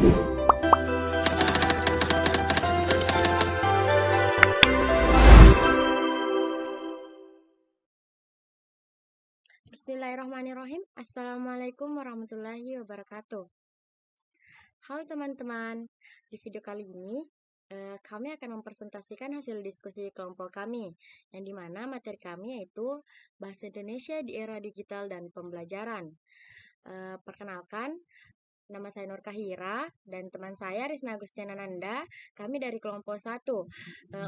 Bismillahirrahmanirrahim. Assalamualaikum warahmatullahi wabarakatuh. Halo teman-teman, di video kali ini kami akan mempresentasikan hasil diskusi kelompok kami, yang dimana materi kami yaitu Bahasa Indonesia di Era Digital dan Pembelajaran. Perkenalkan, nama saya Nur Kahira dan teman saya Risna Agustiana Nanda. Kami dari kelompok 1.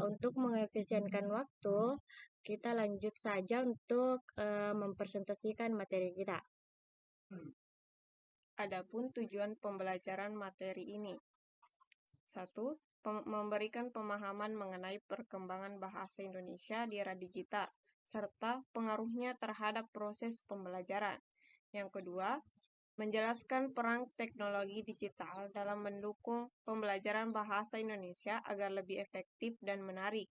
Untuk mengefisienkan waktu, kita lanjut saja untuk mempresentasikan materi kita. Adapun tujuan pembelajaran materi ini. 1. Memberikan pemahaman mengenai perkembangan bahasa Indonesia di era digital, serta pengaruhnya terhadap proses pembelajaran. Yang kedua, menjelaskan peran teknologi digital dalam mendukung pembelajaran bahasa Indonesia agar lebih efektif dan menarik.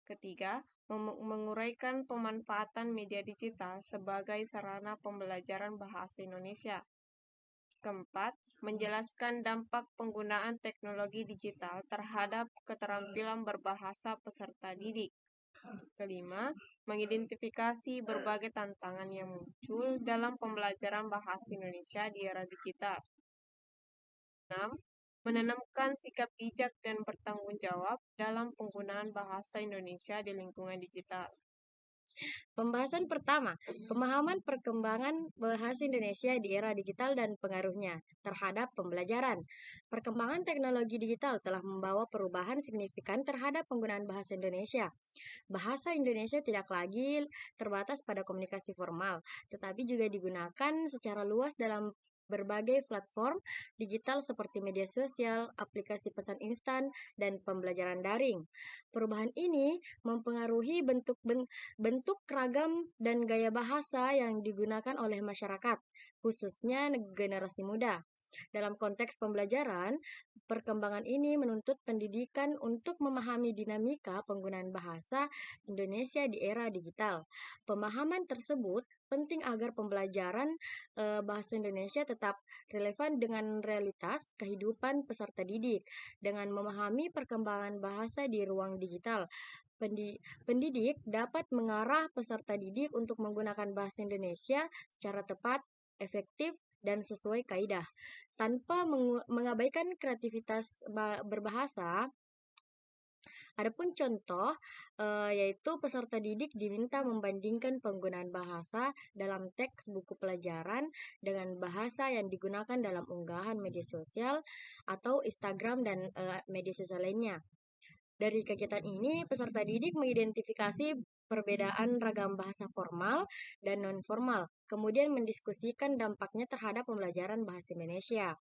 Ketiga, menguraikan pemanfaatan media digital sebagai sarana pembelajaran bahasa Indonesia. Keempat, menjelaskan dampak penggunaan teknologi digital terhadap keterampilan berbahasa peserta didik. Kelima, mengidentifikasi berbagai tantangan yang muncul dalam pembelajaran bahasa Indonesia di era digital. 6. Menanamkan sikap bijak dan bertanggung jawab dalam penggunaan bahasa Indonesia di lingkungan digital. Pembahasan pertama, pemahaman perkembangan bahasa Indonesia di era digital dan pengaruhnya terhadap pembelajaran. Perkembangan teknologi digital telah membawa perubahan signifikan terhadap penggunaan bahasa Indonesia. Bahasa Indonesia tidak lagi terbatas pada komunikasi formal, tetapi juga digunakan secara luas dalam berbagai platform digital seperti media sosial, aplikasi pesan instan, dan pembelajaran daring. Perubahan ini mempengaruhi bentuk ragam dan gaya bahasa yang digunakan oleh masyarakat, khususnya generasi muda. Dalam konteks pembelajaran, perkembangan ini menuntut pendidikan untuk memahami dinamika penggunaan bahasa Indonesia di era digital. Pemahaman tersebut penting agar pembelajaran bahasa Indonesia tetap relevan dengan realitas kehidupan peserta didik. Dengan memahami perkembangan bahasa di ruang digital, pendidik dapat mengarah peserta didik untuk menggunakan bahasa Indonesia secara tepat, efektif, dan sesuai kaidah, tanpa mengabaikan kreativitas berbahasa. Adapun contoh, yaitu peserta didik diminta membandingkan penggunaan bahasa dalam teks buku pelajaran dengan bahasa yang digunakan dalam unggahan media sosial atau Instagram dan media sosial lainnya. Dari kegiatan ini, peserta didik mengidentifikasi perbedaan ragam bahasa formal dan non-formal, kemudian mendiskusikan dampaknya terhadap pembelajaran bahasa Indonesia.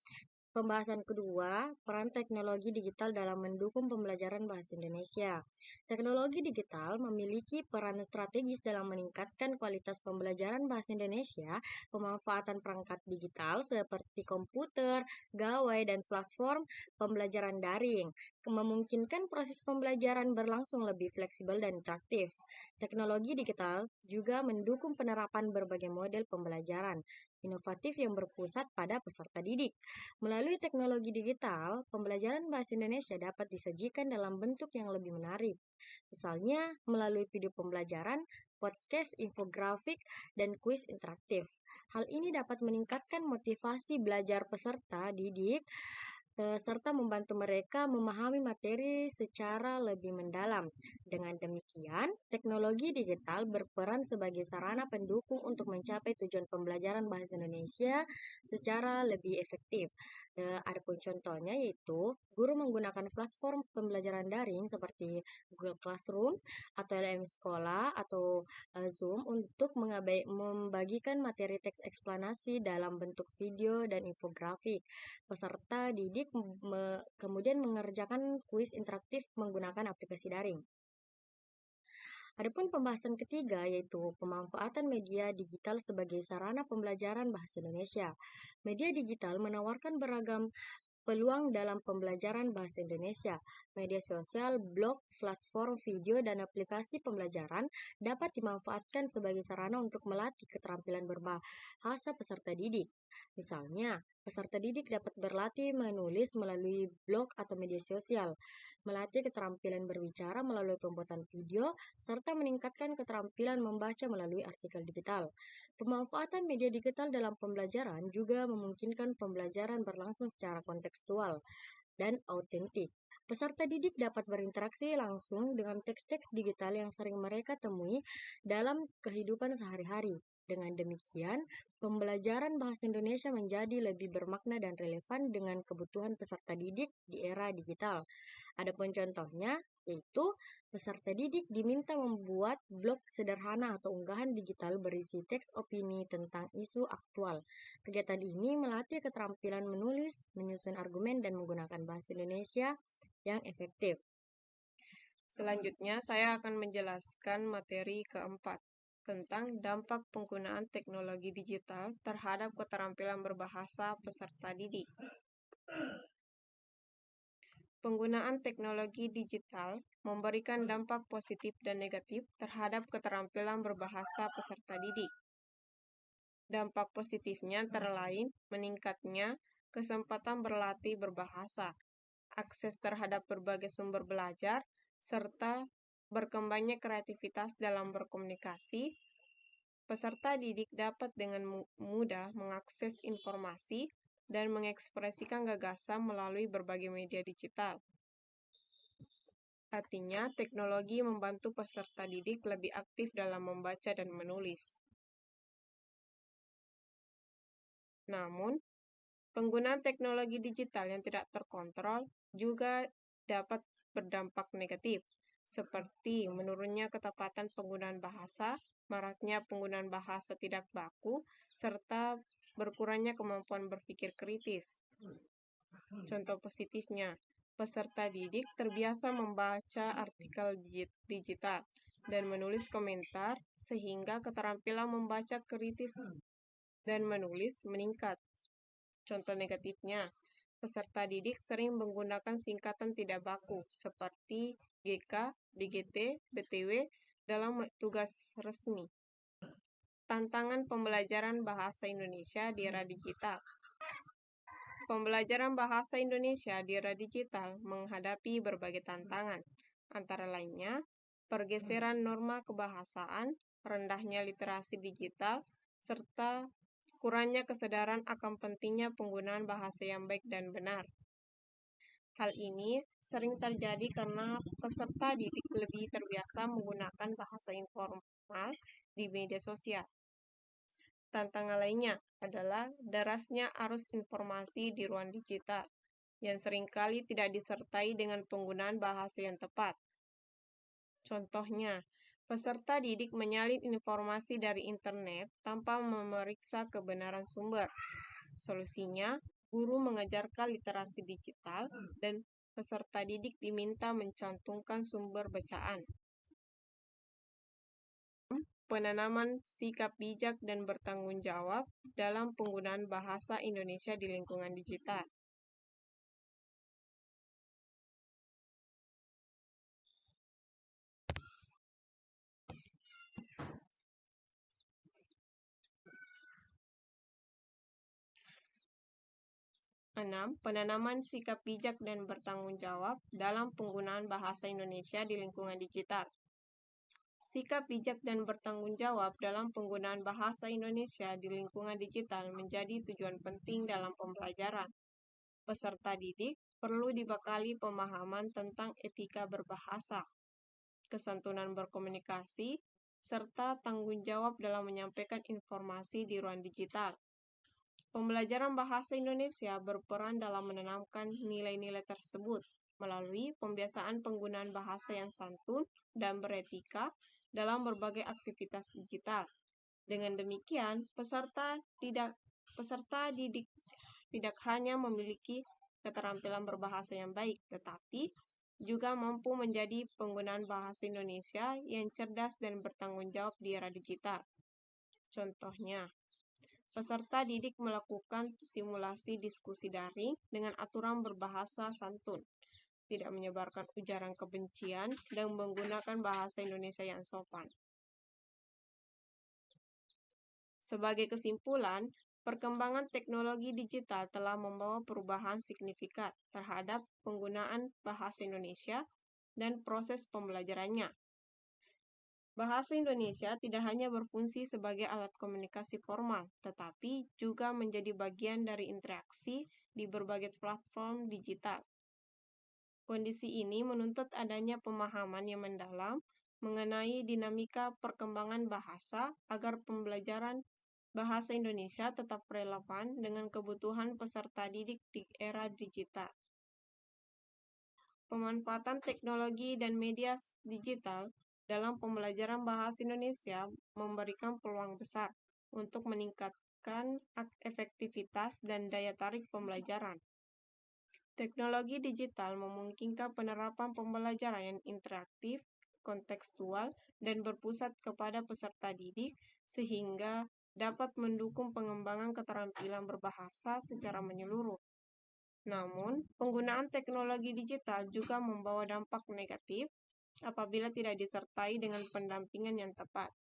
Pembahasan kedua, peran teknologi digital dalam mendukung pembelajaran bahasa Indonesia. Teknologi digital memiliki peran strategis dalam meningkatkan kualitas pembelajaran bahasa Indonesia. Pemanfaatan perangkat digital seperti komputer, gawai, dan platform pembelajaran daring memungkinkan proses pembelajaran berlangsung lebih fleksibel dan interaktif. Teknologi digital juga mendukung penerapan berbagai model pembelajaran inovatif yang berpusat pada peserta didik. Melalui teknologi digital, pembelajaran bahasa Indonesia dapat disajikan dalam bentuk yang lebih menarik. Misalnya, melalui video pembelajaran, podcast, infografik, dan kuis interaktif. Hal ini dapat meningkatkan motivasi belajar peserta didik serta membantu mereka memahami materi secara lebih mendalam. Dengan demikian, teknologi digital berperan sebagai sarana pendukung untuk mencapai tujuan pembelajaran bahasa Indonesia secara lebih efektif. Adapun contohnya yaitu guru menggunakan platform pembelajaran daring seperti Google Classroom atau LM Sekolah atau Zoom untuk membagikan materi teks eksplanasi dalam bentuk video dan infografik. Peserta didik kemudian mengerjakan kuis interaktif menggunakan aplikasi daring. Adapun pembahasan ketiga yaitu pemanfaatan media digital sebagai sarana pembelajaran bahasa Indonesia. Media digital menawarkan beragam peluang dalam pembelajaran bahasa Indonesia. Media sosial, blog, platform video, dan aplikasi pembelajaran dapat dimanfaatkan sebagai sarana untuk melatih keterampilan berbahasa peserta didik. Misalnya, peserta didik dapat berlatih menulis melalui blog atau media sosial, melatih keterampilan berbicara melalui pembuatan video, serta meningkatkan keterampilan membaca melalui artikel digital. Pemanfaatan media digital dalam pembelajaran juga memungkinkan pembelajaran berlangsung secara kontekstual dan autentik. Peserta didik dapat berinteraksi langsung dengan teks-teks digital yang sering mereka temui dalam kehidupan sehari-hari. Dengan demikian, pembelajaran bahasa Indonesia menjadi lebih bermakna dan relevan dengan kebutuhan peserta didik di era digital. Adapun contohnya, yaitu peserta didik diminta membuat blog sederhana atau unggahan digital berisi teks opini tentang isu aktual. Kegiatan ini melatih keterampilan menulis, menyusun argumen, dan menggunakan bahasa Indonesia yang efektif. Selanjutnya, saya akan menjelaskan materi keempat tentang dampak penggunaan teknologi digital terhadap keterampilan berbahasa peserta didik. Penggunaan teknologi digital memberikan dampak positif dan negatif terhadap keterampilan berbahasa peserta didik. Dampak positifnya antara lain meningkatnya kesempatan berlatih berbahasa, akses terhadap berbagai sumber belajar, serta berkembangnya kreativitas dalam berkomunikasi. Peserta didik dapat dengan mudah mengakses informasi dan mengekspresikan gagasan melalui berbagai media digital. Artinya, teknologi membantu peserta didik lebih aktif dalam membaca dan menulis. Namun, penggunaan teknologi digital yang tidak terkontrol juga dapat berdampak negatif, seperti menurunnya ketepatan penggunaan bahasa, maraknya penggunaan bahasa tidak baku, serta berkurangnya kemampuan berpikir kritis. Contoh positifnya, peserta didik terbiasa membaca artikel digital dan menulis komentar, sehingga keterampilan membaca kritis dan menulis meningkat. Contoh negatifnya, peserta didik sering menggunakan singkatan tidak baku seperti GK, BGT, BTW dalam tugas resmi. Tantangan pembelajaran bahasa Indonesia di era digital. Pembelajaran bahasa Indonesia di era digital menghadapi berbagai tantangan, antara lainnya pergeseran norma kebahasaan, rendahnya literasi digital, serta kurangnya kesadaran akan pentingnya penggunaan bahasa yang baik dan benar. Hal ini sering terjadi karena peserta didik lebih terbiasa menggunakan bahasa informal di media sosial. Tantangan lainnya adalah derasnya arus informasi di ruang digital, yang seringkali tidak disertai dengan penggunaan bahasa yang tepat. Contohnya, peserta didik menyalin informasi dari internet tanpa memeriksa kebenaran sumber. Solusinya, guru mengajarkan literasi digital dan peserta didik diminta mencantumkan sumber bacaan. Penanaman sikap bijak dan bertanggung jawab dalam penggunaan bahasa Indonesia di lingkungan digital. Penanaman sikap bijak dan bertanggung jawab dalam penggunaan bahasa Indonesia di lingkungan digital. Sikap bijak dan bertanggung jawab dalam penggunaan bahasa Indonesia di lingkungan digital menjadi tujuan penting dalam pembelajaran. Peserta didik perlu dibekali pemahaman tentang etika berbahasa, kesantunan berkomunikasi, serta tanggung jawab dalam menyampaikan informasi di ruang digital. Pembelajaran bahasa Indonesia berperan dalam menanamkan nilai-nilai tersebut melalui pembiasaan penggunaan bahasa yang santun dan beretika dalam berbagai aktivitas digital. Dengan demikian, peserta didik tidak hanya memiliki keterampilan berbahasa yang baik, tetapi juga mampu menjadi penggunaan bahasa Indonesia yang cerdas dan bertanggung jawab di era digital. Contohnya, peserta didik melakukan simulasi diskusi daring dengan aturan berbahasa santun, tidak menyebarkan ujaran kebencian, dan menggunakan bahasa Indonesia yang sopan. Sebagai kesimpulan, Perkembangan teknologi digital telah membawa perubahan signifikan terhadap penggunaan bahasa Indonesia dan proses pembelajarannya. Bahasa Indonesia tidak hanya berfungsi sebagai alat komunikasi formal, tetapi juga menjadi bagian dari interaksi di berbagai platform digital. Kondisi ini menuntut adanya pemahaman yang mendalam mengenai dinamika perkembangan bahasa agar pembelajaran bahasa Indonesia tetap relevan dengan kebutuhan peserta didik di era digital. Pemanfaatan teknologi dan media digital dalam pembelajaran bahasa Indonesia memberikan peluang besar untuk meningkatkan efektivitas dan daya tarik pembelajaran. Teknologi digital memungkinkan penerapan pembelajaran yang interaktif, kontekstual, dan berpusat kepada peserta didik sehingga dapat mendukung pengembangan keterampilan berbahasa secara menyeluruh. Namun, penggunaan teknologi digital juga membawa dampak negatif apabila tidak disertai dengan pendampingan yang tepat.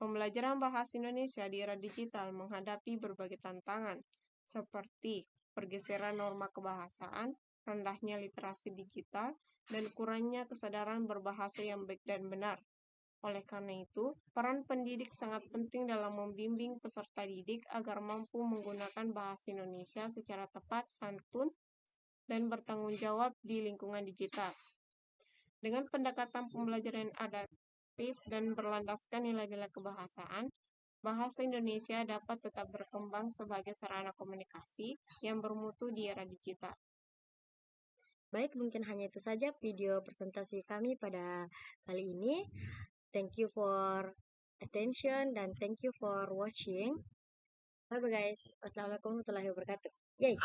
Pembelajaran bahasa Indonesia di era digital menghadapi berbagai tantangan, seperti pergeseran norma kebahasaan, rendahnya literasi digital, dan kurangnya kesadaran berbahasa yang baik dan benar. Oleh karena itu, peran pendidik sangat penting dalam membimbing peserta didik agar mampu menggunakan bahasa Indonesia secara tepat, santun, dan bertanggung jawab di lingkungan digital. Dengan pendekatan pembelajaran adaptif dan berlandaskan nilai-nilai kebahasaan, bahasa Indonesia dapat tetap berkembang sebagai sarana komunikasi yang bermutu di era digital. Baik, mungkin hanya itu saja video presentasi kami pada kali ini. Thank you for attention dan thank you for watching. Bye bye guys. Wassalamualaikum warahmatullahi wabarakatuh. Yay!